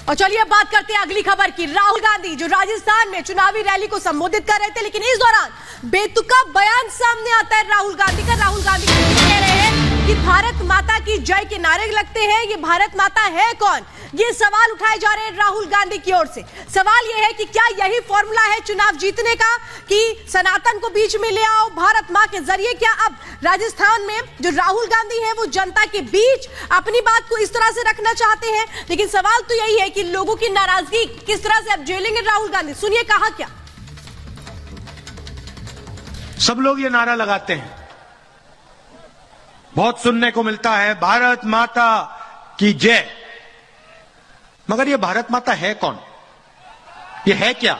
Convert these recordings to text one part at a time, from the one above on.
और चलिए अब बात करते हैं अगली खबर की। राहुल गांधी जो राजस्थान में चुनावी रैली को संबोधित कर रहे थे, लेकिन इस दौरान बेतुका बयान सामने आता है राहुल गांधी का। राहुल गांधी कह रहे हैं कि भारत माता की जय के नारे लगते हैं, ये भारत माता है कौन? ये सवाल उठाए जा रहे हैं राहुल गांधी की ओर से। सवाल यह है कि क्या यही फॉर्मूला है चुनाव जीतने का कि सनातन को बीच में ले आओ भारत मां के जरिए? क्या अब राजस्थान में जो राहुल गांधी है वो जनता के बीच अपनी बात को इस तरह से रखना चाहते हैं? लेकिन सवाल तो यही है कि लोगों की नाराजगी किस तरह से अब झेलेंगे राहुल गांधी। सुनिए कहा क्या। सब लोग ये नारा लगाते हैं, बहुत सुनने को मिलता है भारत माता की जय, मगर ये भारत माता है कौन? ये है क्या?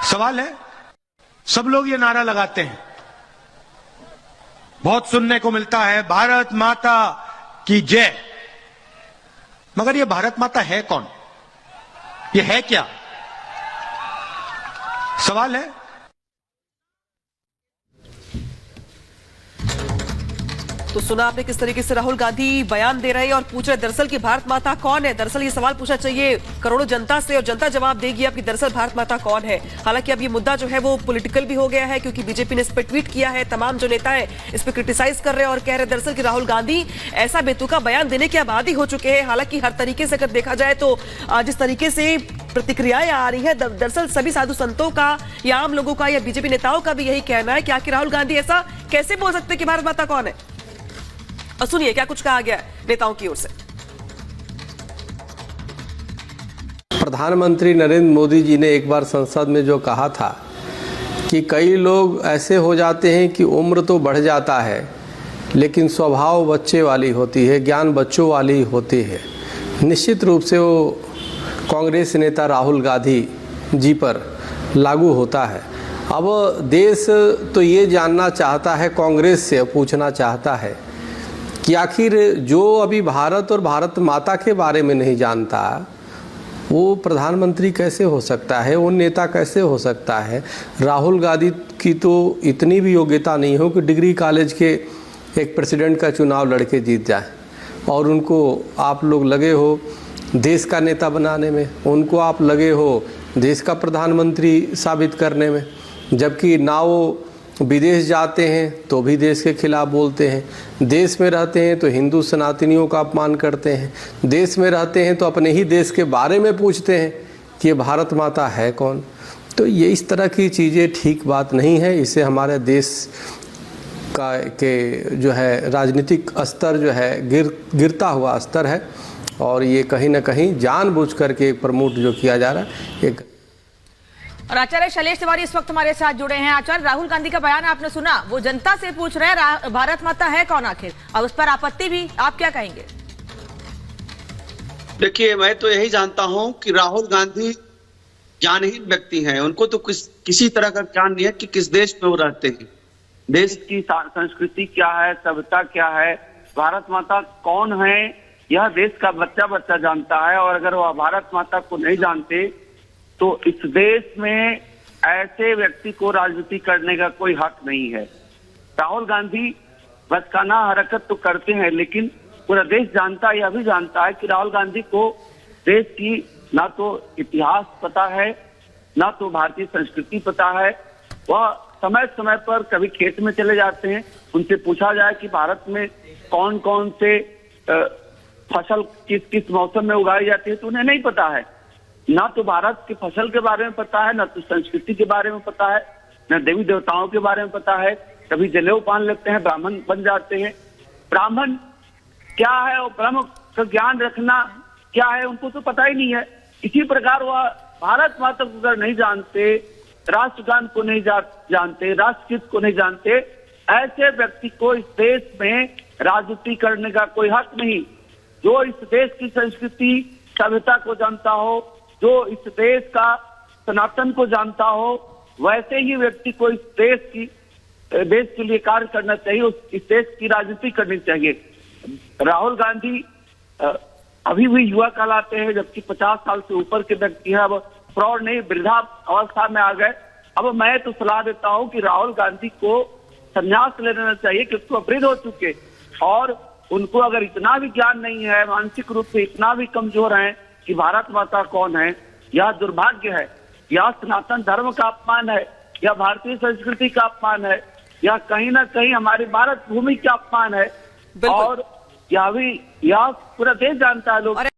सवाल है। सब लोग ये नारा लगाते हैं, बहुत सुनने को मिलता है भारत माता की जय, मगर ये भारत माता है कौन? ये है क्या? सवाल है। तो सुना आपने किस तरीके से राहुल गांधी बयान दे रहे हैं और पूछ रहे दरअसल कि भारत माता कौन है। दरअसल ये सवाल पूछना चाहिए करोड़ों जनता से और जनता जवाब देगी अब कि दरअसल भारत माता कौन है। हालांकि अब ये मुद्दा जो है वो पॉलिटिकल भी हो गया है, क्योंकि बीजेपी ने इस पर ट्वीट किया है, तमाम जो नेता है इस पर क्रिटिसाइज कर रहे हैं और कह रहे हैं दरअसल कि राहुल गांधी ऐसा बेतुका बयान देने के आबादी हो चुके हैं। हालांकि हर तरीके से अगर देखा जाए तो जिस तरीके से प्रतिक्रियाएं आ रही हैं, दरअसल सभी साधु संतों का या आम लोगों का या बीजेपी नेताओं का भी यही कहना है कि आखिर राहुल गांधी ऐसा कैसे बोल सकते हैं कि भारत माता कौन है। और सुनिए क्या कुछ कहा गया नेताओं की ओर से। प्रधानमंत्री नरेंद्र मोदी जी ने एक बार संसद में जो कहा था कि कई लोग ऐसे हो जाते हैं कि उम्र तो बढ़ जाता है लेकिन स्वभाव बच्चे वाली होती है, ज्ञान बच्चों वाली होती है। निश्चित रूप से वो कांग्रेस नेता राहुल गांधी जी पर लागू होता है। अब देश तो ये जानना चाहता है, कांग्रेस से पूछना चाहता है कि आखिर जो अभी भारत और भारत माता के बारे में नहीं जानता वो प्रधानमंत्री कैसे हो सकता है, वो नेता कैसे हो सकता है। राहुल गांधी की तो इतनी भी योग्यता नहीं हो कि डिग्री कॉलेज के एक प्रेसिडेंट का चुनाव लड़के जीत जाए और उनको आप लोग लगे हो देश का नेता बनाने में, उनको आप लगे हो देश का प्रधानमंत्री साबित करने में, जबकि ना वो विदेश जाते हैं तो भी देश के खिलाफ बोलते हैं, देश में रहते हैं तो हिंदू सनातनियों का अपमान करते हैं, देश में रहते हैं तो अपने ही देश के बारे में पूछते हैं कि ये भारत माता है कौन। तो ये इस तरह की चीज़ें ठीक बात नहीं है। इससे हमारे देश का के जो है राजनीतिक स्तर जो है गिरता हुआ स्तर है और ये कहीं ना कहीं जानबूझ करके प्रमोट जो किया जा रहा है। एक और आचार्य शैलेश तिवारी इस वक्त हमारे साथ जुड़े हैं। आचार्य, राहुल गांधी का बयान आपने सुना, वो जनता से पूछ रहे हैं भारत माता है कौन आखिर, और उस पर आपत्ति भी, आप क्या कहेंगे? देखिए, मैं तो यही जानता हूं कि राहुल गांधी ज्ञानहीन व्यक्ति हैं। उनको तो किसी तरह का ज्ञान नहीं है कि किस देश में वो रहते हैं, देश की संस्कृति क्या है, सभ्यता क्या है, भारत माता कौन है, यह देश का बच्चा बच्चा जानता है। और अगर वह भारत माता को नहीं जानते तो इस देश में ऐसे व्यक्ति को राजनीति करने का कोई हक नहीं है। राहुल गांधी बचकाना हरकत तो करते हैं, लेकिन पूरा देश जानता है, यह भी जानता है कि राहुल गांधी को देश की ना तो इतिहास पता है, ना तो भारतीय संस्कृति पता है। वह समय समय पर कभी खेत में चले जाते हैं, उनसे पूछा जाए कि भारत में कौन कौन से फसल किस किस मौसम में उगाई जाती है तो उन्हें नहीं पता है। ना तो भारत की फसल के बारे में पता है, ना तो संस्कृति के बारे में पता है, ना देवी देवताओं के बारे में पता है। कभी जनेऊ पहन लेते हैं, ब्राह्मण बन जाते हैं। ब्राह्मण क्या है और ब्रह्म का ज्ञान रखना क्या है उनको तो पता ही नहीं है। इसी प्रकार वह भारत माता को अगर नहीं जानते, राष्ट्रगान को नहीं जानते, राष्ट्रगीत को नहीं जानते, ऐसे व्यक्ति को इस देश में राजनीति करने का कोई हक नहीं। जो इस देश की संस्कृति सभ्यता को जानता हो, जो इस देश का सनातन को जानता हो, वैसे ही व्यक्ति को इस देश के लिए कार्य करना चाहिए, इस देश की राजनीति करनी चाहिए। राहुल गांधी अभी भी युवा कहलाते हैं, जबकि 50 साल से ऊपर के व्यक्ति हैं। अब प्रौढ़ नहीं, वृद्धा अवस्था में आ गए। अब मैं तो सलाह देता हूं कि राहुल गांधी को संन्यास ले लेना चाहिए, क्योंकि वो वृद्ध हो चुके और उनको अगर इतना भी ज्ञान नहीं है, मानसिक रूप से इतना भी कमजोर हैं कि भारत माता कौन है, यह दुर्भाग्य है, यह सनातन धर्म का अपमान है, यह भारतीय संस्कृति का अपमान है, यह कहीं ना कहीं हमारी भारत भूमि का अपमान है। और यह पूरा देश जानता है लोग।